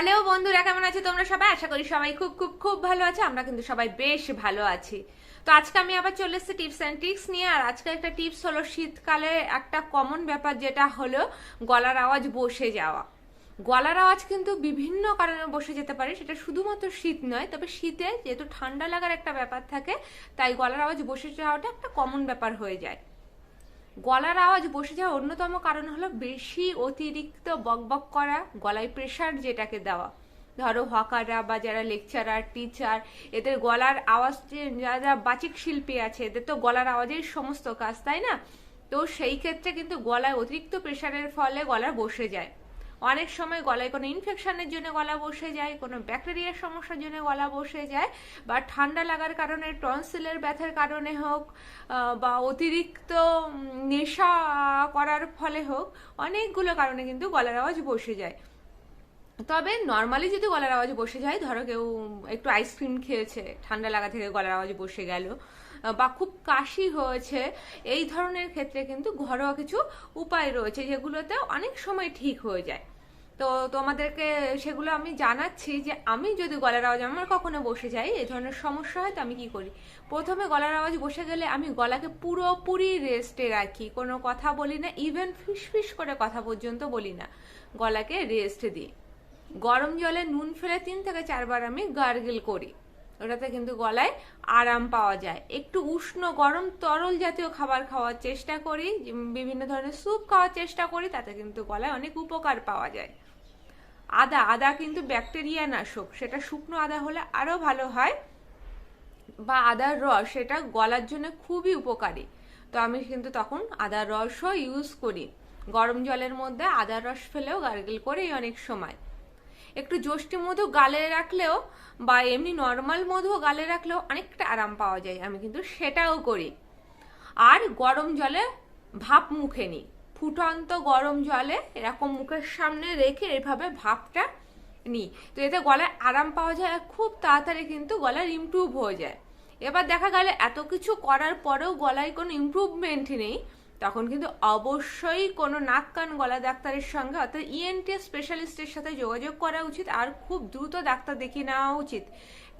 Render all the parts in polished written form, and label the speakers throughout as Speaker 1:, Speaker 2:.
Speaker 1: Hello বন্ধুরা, কেমন আছো তোমরা সবাই? আশা করি সবাই খুব খুব খুব ভালো আছে। আমরা কিন্তু সবাই বেশ ভালো আছি। তো আজকে আমি আবার চলে এসেছি টিপস অ্যান্ড ট্রিক্স নিয়ে। আর আজকে একটা টিপস হলো শীতকালে একটা কমন ব্যাপার, যেটা হলো গলার আওয়াজ বসে যাওয়া। গলার আওয়াজ কিন্তু বিভিন্ন কারণে বসে যেতে পারে, সেটা শুধুমাত্র শীত নয়। তবে শীতে যেহেতু ঠান্ডা লাগার একটা ব্যাপার থাকে, তাই গলার আওয়াজ বসে যাওয়াটা একটা কমন ব্যাপার হয়ে যায়। গলার আওয়াজ বসে যাওয়ার অন্যতম কারণ হলো বেশি অতিরিক্ত বকবক করা, গলায় প্রেশার যেটাকে দেওয়া। ধরো হকাররা বা যারা লেকচারার, টিচার, এদের গলার আওয়াজ, যারা বাচিক শিল্পী আছে, এদের তো গলার আওয়াজের সমস্ত কাজ, তাই না? তো সেই ক্ষেত্রে কিন্তু গলায় অতিরিক্ত প্রেশারের ফলে গলা বসে যায়। অনেক সময় গলায় কোনো ইনফেকশনের জন্য গলা বসে যায়, কোনো ব্যাকটেরিয়ার সমস্যার জন্য গলা বসে যায়, বা ঠান্ডা লাগার কারণে, টনসিলের ব্যথার কারণে হোক, বা অতিরিক্ত নেশা করার ফলে হোক, অনেকগুলো কারণে কিন্তু গলার আওয়াজ বসে যায়। তবে নর্মালি যদি গলার আওয়াজ বসে যায়, ধরো কেউ একটু আইসক্রিম খেয়েছে, ঠান্ডা লাগা থেকে গলার আওয়াজ বসে গেল, বা খুব কাশি হয়েছে, এই ধরনের ক্ষেত্রে কিন্তু ঘরোয়া কিছু উপায় রয়েছে যেগুলোতে অনেক সময় ঠিক হয়ে যায়। তো তোমাদেরকে সেগুলো আমি জানাচ্ছি, যে আমি যদি গলার আওয়াজ আমার কখনো বসে যাই, এই ধরনের সমস্যা হয়, তো আমি কি করি। প্রথমে গলার আওয়াজ বসে গেলে আমি গলাকে পুরোপুরি রেস্টে রাখি, কোনো কথা বলি না, ইভেন ফিস করে কথা পর্যন্ত বলি না, গলাকে রেস্ট দিই। গরম জলে নুন ফেলে 3 থেকে 4 বার আমি গার্গেল করি, ওটাতে কিন্তু গলায় আরাম পাওয়া যায়। একটু উষ্ণ গরম তরল জাতীয় খাবার খাওয়ার চেষ্টা করি, বিভিন্ন ধরনের স্যুপ খাওয়ার চেষ্টা করি, তাতে কিন্তু গলায় অনেক উপকার পাওয়া যায়। আদা আদা কিন্তু ব্যাকটেরিয়া নাশক, সেটা শুকনো আদা হলে আরো ভালো হয়, বা আদার রস, সেটা গলার জন্য খুবই উপকারী। তো আমি কিন্তু তখন আদার রসও ইউজ করি, গরম জলের মধ্যে আদার রস ফেলেও গার্গেল করি অনেক সময়। একটু যষ্টি মধু গালে রাখলেও, বা এমনি নর্মাল মধু গালে রাখলেও অনেকটা আরাম পাওয়া যায়, আমি কিন্তু সেটাও করি। আর গরম জলে ভাপ মুখে নিই, ফুটন্ত গরম জলে এরকম মুখের সামনে রেখে এভাবে ভাপটা নিই, তো এতে গলায় আরাম পাওয়া যায়, আর খুব তাড়াতাড়ি কিন্তু গলার ইমপ্রুভ হয়ে যায়। এবার দেখা গেল এত কিছু করার পরেও গলায় কোনো ইমপ্রুভমেন্ট নেই, তখন কিন্তু অবশ্যই কোনো নাক কান গলা ডাক্তারের সঙ্গে, অর্থাৎ ইএনটি স্পেশালিস্টের সাথে যোগাযোগ করা উচিত, আর খুব দ্রুত ডাক্তার দেখিয়ে নেওয়া উচিত।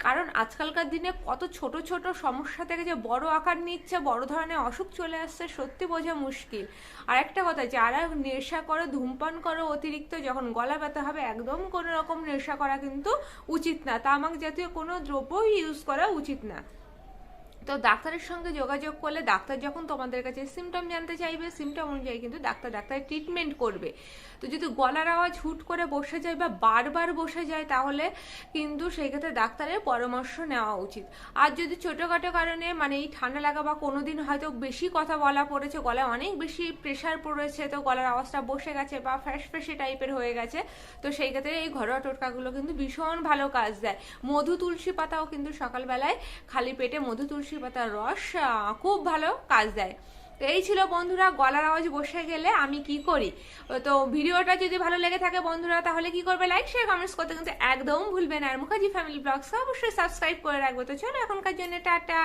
Speaker 1: কারণ আজকালকার দিনে কত ছোট ছোট সমস্যা থেকে যে বড় আকার নিচ্ছে, বড় ধরনের অসুখ চলে আসছে, সত্যি বোঝা মুশকিল। আর একটা কথা, যারা নেশা করো, ধূমপান করো অতিরিক্ত, যখন গলা ব্যথা হবে, একদম কোনো রকম নেশা করা কিন্তু উচিত না, তামাক জাতীয় কোনো দ্রব্যই ইউজ করা উচিত না। তো ডাক্তারের সঙ্গে যোগাযোগ করলে ডাক্তার যখন তোমাদের কাছে সিমটম জানতে চাইবে, সিমটম অনুযায়ী কিন্তু ডাক্তার ট্রিটমেন্ট করবে। তো যদি গলার আওয়াজ হুট করে বসে যায় বা বারবার বসে যায়, তাহলে কিন্তু সেই ক্ষেত্রে ডাক্তারের পরামর্শ নেওয়া উচিত। আর যদি ছোটোখাটো কারণে, মানে এই ঠান্ডা লাগা, বা কোনোদিন হয়তো বেশি কথা বলা পড়েছে, গলায় অনেক বেশি প্রেশার পড়েছে, তো গলার আওয়াজটা বসে গেছে বা ফ্যাসফ্যাসি টাইপের হয়ে গেছে, তো সেই ক্ষেত্রে এই ঘরোয়া টোটকাগুলো কিন্তু ভীষণ ভালো কাজ দেয়। মধু তুলসী পাতাও কিন্তু সকালবেলায় খালি পেটে মধু তুলসী পাতার রস খুব ভালো কাজ দেয়। তো এই ছিল বন্ধুরা, গলার আওয়াজ বসে গেলে আমি কি করি। তো ভিডিওটা যদি ভালো লেগে থাকে বন্ধুরা, তাহলে কি করবে, লাইক শেয়ার কমেন্টস করতে কিন্তু একদম ভুলবে না। আর মুখার্জি ফ্যামিলি ব্লগস অবশ্যই সাবস্ক্রাইব করে রাখবে। তো চলো এখনকার জন্য টাটা।